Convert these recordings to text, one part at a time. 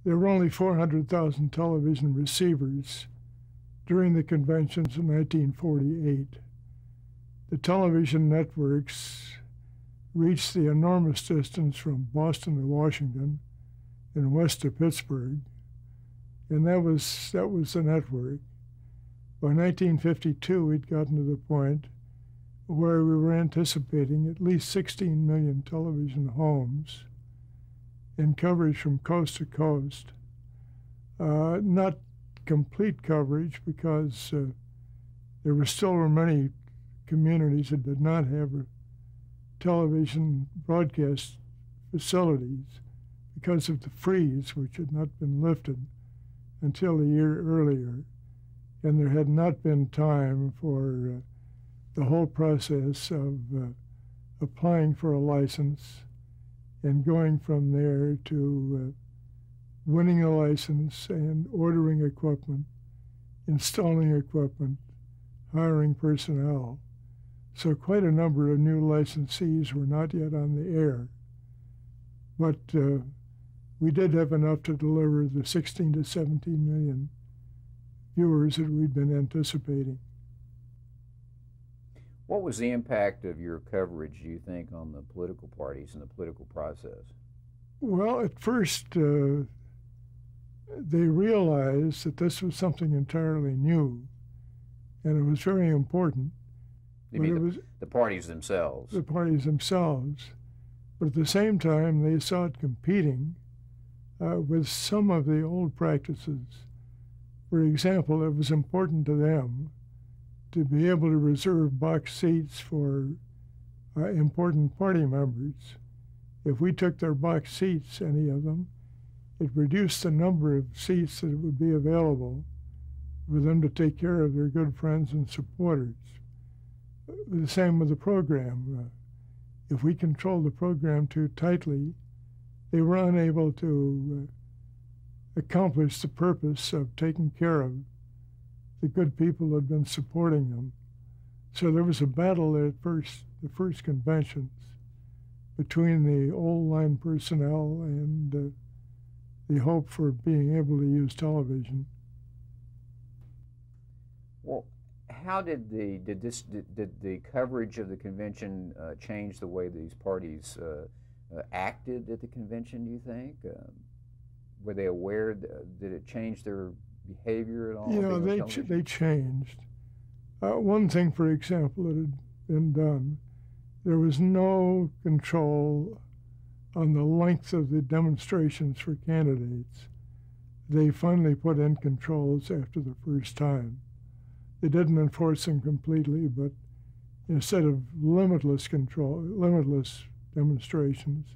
there were only 400,000 television receivers during the conventions in 1948. The television networks reached the enormous distance from Boston to Washington and west to Pittsburgh, and that was the network. By 1952, we'd gotten to the point where we were anticipating at least 16 million television homes in coverage from coast to coast. Not complete coverage, because there were many communities that did not have television broadcast facilities because of the freeze, which had not been lifted until a year earlier, and there had not been time for the whole process of applying for a license and going from there to winning a license and ordering equipment, installing equipment, hiring personnel. So quite a number of new licensees were not yet on the air. But we did have enough to deliver the 16 to 17 million viewers that we'd been anticipating. What was the impact of your coverage, do you think, on the political parties and the political process? Well, at first, they realized that this was something entirely new, and it was very important. You mean the parties themselves? The parties themselves. But at the same time, they saw it competing with some of the old practices. For example, it was important to them to be able to reserve box seats for important party members. If we took their box seats, any of them, it reduced the number of seats that would be available for them to take care of their good friends and supporters. The same with the program. If we controlled the program too tightly, they were unable to accomplish the purpose of taking care of the good people who had been supporting them. So there was a battle at the first conventions between the old line personnel and the hope for being able to use television. Well, how did the coverage of the convention change the way these parties acted at the convention, do you think? Were they aware, did it change their behavior at all? You know, they changed. One thing, for example, that had been done, there was no control on the length of the demonstrations for candidates. They finally put in controls after the first time. They didn't enforce them completely, but instead of limitless demonstrations,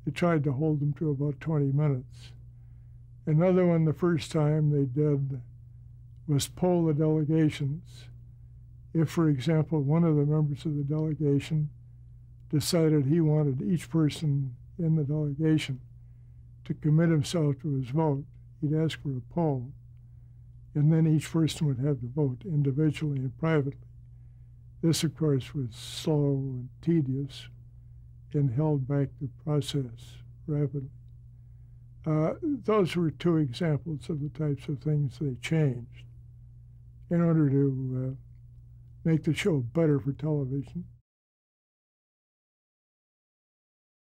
they tried to hold them to about 20 minutes. Another one, the first time they did, was poll the delegations. If, for example, one of the members of the delegation decided he wanted each person in the delegation to commit himself to his vote, he'd ask for a poll, and then each person would have to vote individually and privately. This, of course, was slow and tedious and held back the process rapidly. Those were two examples of the types of things they changed in order to make the show better for television.